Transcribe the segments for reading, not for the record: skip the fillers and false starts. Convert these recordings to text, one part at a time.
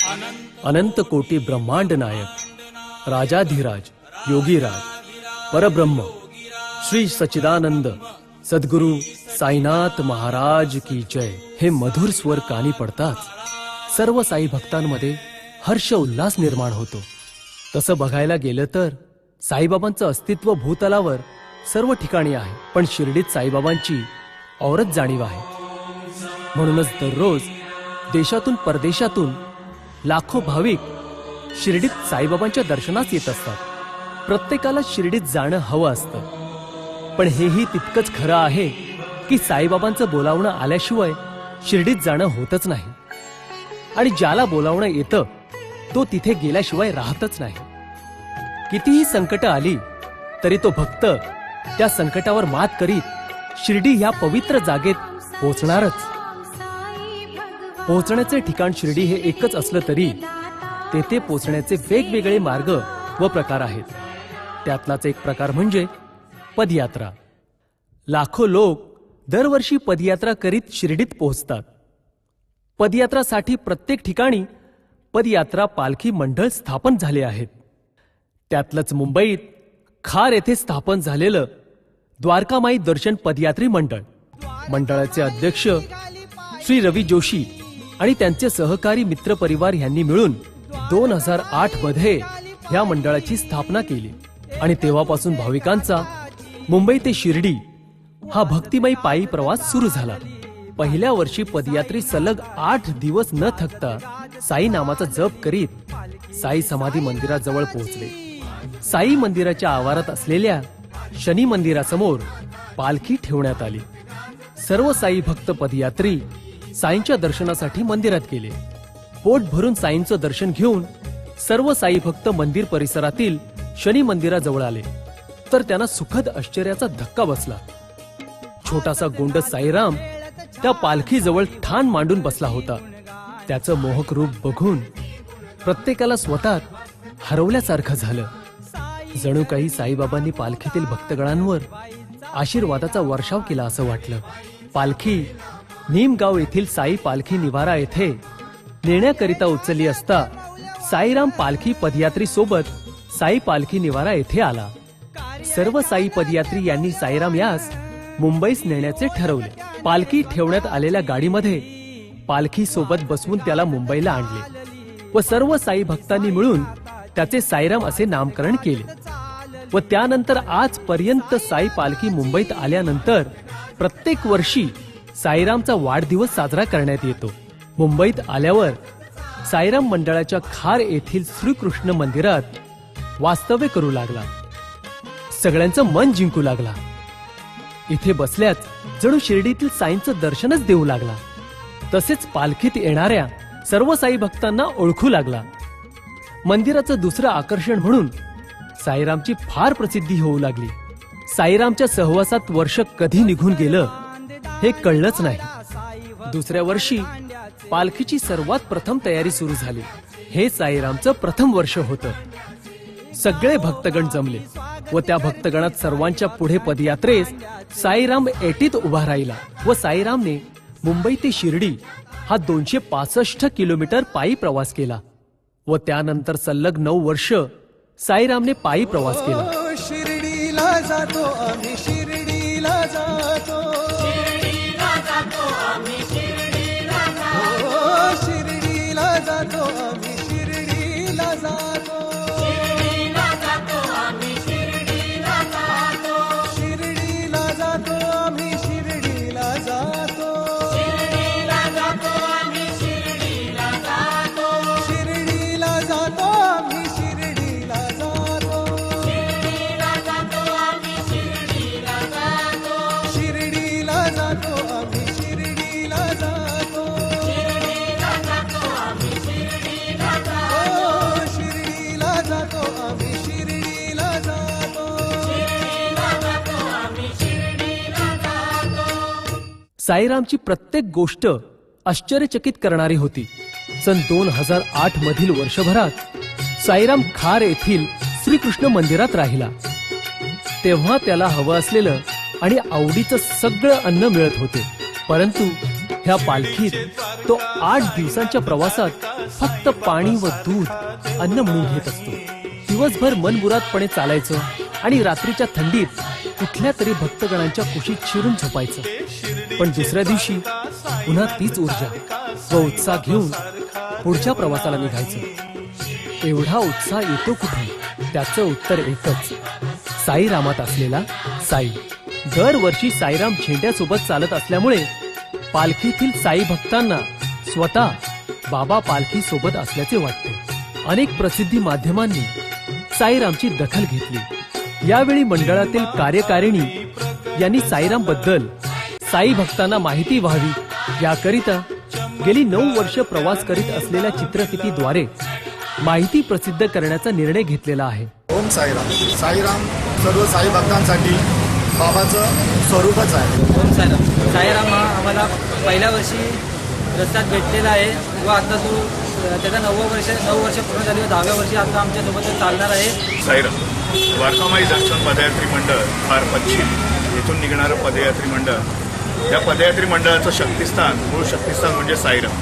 अनंत कोटी ब्रह्मांड नायक राजाधिराज योगीराज परब्रह्म श्री सच्चिदानंद सद्गुरु साईनाथ महाराज की जय हे मधुर स्वर कानी पडताच सर्व साई भक्तांमध्ये हर्ष उल्हास निर्माण होतो। तसं बघायला गेलं तर साईबाबांचं अस्तित्व भूतलावर सर्व ठिकाणी आहे, पण शिर्डीत साईबाबांची औरच जाणीव आहे। म्हणूनच दररोज देशातून परदेशातून लाखो भाविक शिर्डीत साईबाबांच्या दर्शनास येत असतात। प्रत्येकाला शिर्डीत जाणं हवं असतं, पण हेही तितकंच खरं आहे की साईबाबांचं बोलावणं आल्याशिवाय शिर्डीत जाणं होतच नाही, आणि ज्याला बोलावणं येतं तो तिथे गेल्याशिवाय राहतच नाही। कितीही संकट आली तरी तो भक्त त्या संकटावर मात करीत शिर्डी ह्या पवित्र जागेत पोहोचणारच। पोहोचण्याचे ठिकाण शिर्डी हे एकच असलं तरी तेथे पोहोचण्याचे वेगवेगळे मार्ग व प्रकार आहेत। त्यातलाच एक प्रकार म्हणजे पदयात्रा। लाखो लोक दरवर्षी पदयात्रा करीत शिर्डीत पोहोचतात। पदयात्रासाठी प्रत्येक ठिकाणी पदयात्रा पालखी मंडळ स्थापन झाले आहेत। त्यातलंच मुंबईत खार येथे स्थापन झालेलं द्वारकामाई दर्शन पदयात्री मंडळ, मंडळाचे अध्यक्ष श्री रवी जोशी आणि त्यांचे सहकारी मित्रपरिवार यांनी मिळून 2008 मध्ये ह्या मंडळाची स्थापना केली, आणि तेव्हापासून भाविकांचा मुंबई ते शिर्डी हा भक्तिमय पायी प्रवास सुरू झाला। पहिल्या वर्षी पदयात्री सलग 8 दिवस न थकता साई नामाचा जप करीत साई समाधी मंदिराजवळ पोहोचले। साई मंदिराच्या आवारात असलेल्या शनी मंदिरासमोर पालखी ठेवण्यात आली। सर्व साई भक्त पदयात्री साईंच्या दर्शनासाठी मंदिरात गेले। पोट भरून साईंचं दर्शन घेऊन सर्व साई भक्त मंदिर परिसरातील शनी मंदिराजवळ आले, तर त्यांना सुखद आश्चर्याचा धक्का बसला। छोटासा गोंडस साईराम त्या पालखीजवळ ठाण मांडून बसला होता। त्याचं मोहक रूप बघून प्रत्येकाला स्वतःत हरवल्यासारखं झालं। जणू काही साईबाबांनी पालखीतील भक्तगणांवर आशीर्वादाचा वर्षाव केला असं वाटलं। पालखी नीमगाव येथील साई पालखी निवारा येथे नेण्याकरिता उचलली असता साईराम पालखी पदयात्री सोबत साई पालखी निवारा येथे आला। सर्व साई पदयात्री यांनी साईराम यास मुंबईस नेण्याचे ठरवले। पालखी ठेवण्यात आलेल्या गाडीमध्ये पालखी सोबत बसवून त्याला मुंबईला आणले व सर्व साई भक्तांनी मिळून त्याचे साईराम असे नामकरण केले। व त्यानंतर आजपर्यंत साई पालखी मुंबईत आल्यानंतर प्रत्येक वर्षी साईरामचा वाढदिवस साजरा करण्यात येतो। मुंबईत आल्यावर साईराम मंडळाच्या खार येथील श्रीकृष्ण मंदिरात वास्तव्य करू लागला। सगळ्यांचं मन जिंकू लागला। इथे बसल्याच जणू शिर्डीतील साईंचं दर्शनच देऊ लागला। तसेच पालखीत येणाऱ्या सर्व साई भक्तांना ओळखू लागला। मंदिराचं दुसरं आकर्षण म्हणून साईरामची फार प्रसिद्धी होऊ लागली। साईरामच्या सहवासात वर्ष कधी निघून गेलं हे कळलंच नाही। दुसऱ्या वर्षी पालखीची सर्वात प्रथम तयारी सुरू झाली। हे साईरामचं प्रथम वर्ष होतं। सगळे भक्तगण जमले व त्या भक्तगणात सर्वांच्या पुढे पदयात्रेस साईराम एटीत उभा राहिला व साईरामने मुंबई ते शिर्डी हा 265 किलोमीटर पायी प्रवास केला व त्यानंतर सलग 9 वर्ष साईरामने पायी प्रवास केला। शिर्डीला जातो आम्ही, शिर्डीला जातो, शिर्डीला जातो आम्ही, शिर्डीला जातो, शिर्डीला जातो आम्ही, शिर्डीला जातो, शिर्डीला जातो आम्ही, शिर्डीला जातो, शिर्डीला जातो आम्ही, शिर्डीला जातो, शिर्डीला जातो आम्ही, शिर्डीला जातो, शिर्डीला जातो आम्ही, शिर्डीला जातो, शिर्डीला जातो आम्ही, शिर्डीला जातो, शिर्डीला जातो आम्ही, शिर्डीला जातो, शिर्डीला जातो आम्ही, शिर्डीला जातो, शिर्डीला जातो आम्ही, शिर्डीला जातो, शिर्डीला जातो आम्ही, शिर्डीला जातो। साईरामची प्रत्येक गोष्ट आश्चर्यचकित करणारी होती। सन 2008 मधील वर्षभरात साईराम खार येथील श्रीकृष्ण मंदिरात राहिला। तेव्हा त्याला हवं असलेलं आणि आवडीचं सगळं अन्न मिळत होते, परंतु ह्या पालखीत तो 8 दिवसांच्या प्रवासात फक्त पाणी व दूध अन्न म्हणून घेत असतो. दिवसभर मनमुरादपणे चालायचं आणि रात्रीच्या थंडीत कुठल्या तरी भक्तगणांच्या कुशीत शिरून झोपायचं. पण दुसऱ्या दिवशी पुन्हा तीच ऊर्जा व उत्साह घेऊन पुढच्या प्रवासाला निघायचं. एवढा उत्साह येतो कुठून? त्याचं उत्तर एकच, साईरामात असलेला साई. दरवर्षी साईराम झेंड्यासोबत चालत असल्यामुळे पालखीतील साई भक्तांना स्वतः बाबा पालखी सोबत असल्याचे वाटते. अनेक प्रसिद्धी माध्यमांनी साईरामची दखल घेतली. यावेळी मंडळातील कार्यकारिणी यांनी साईराम बद्दल साई भक्तांना माहिती व्हावी याकरिता गेली 9 वर्ष प्रवास करीत असलेल्या चित्रफितीद्वारे माहिती प्रसिद्ध करण्याचा निर्णय घेतलेला आहे. ओम साईराम. साईराम सर्व साई भक्तांसाठी बाबाचं स्वरूपच आहे. ओम साईराम. साईराम हा आम्हाला पहिल्या वर्षी रस्त्यात भेटलेला आहे व आता तो त्याचा 9 वर्ष पूर्ण झाली व 10व्या वर्षी आता आमच्यासोबत चालणार आहे. साईराम. द्वारकामाई दर्शन पदयात्री मंडळ फार पश्चिम येथून निघणारं पदयात्री मंडळ. या पदयात्री मंडळाचं शक्तिस्थान, मूळ शक्तिस्थान म्हणजे साईराम.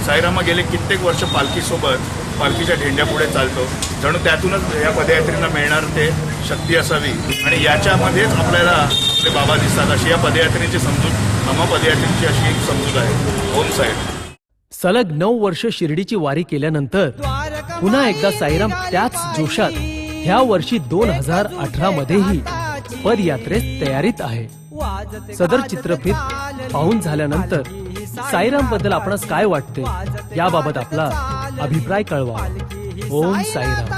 साईरामा गेले कित्येक वर्ष पालखीसोबत पालखीच्या ढेंड्यापुढे चालतो. जणू त्यातूनच या पदयात्रींना मिळणार ते शक्ती असावी आणि याच्यामध्येच आपल्याला आपले बाबा दिसतात अशी या पदयात्रेची समजूत, आम्हा पदयात्रेची अशी एक समजूत आहे. ओम साईराम. सलग 9 वर्ष शिर्डीची वारी केल्यानंतर पुन्हा एकदा साईराम त्याच जोशात ह्या वर्षी 2018 मध्येही पदयात्रेस तयारीत आहे. सदर चित्रफित पाहून झाल्यानंतर साईराम बद्दल आपणास काय वाटते याबाबत आपला अभिप्राय कळवा. ओम साईराम.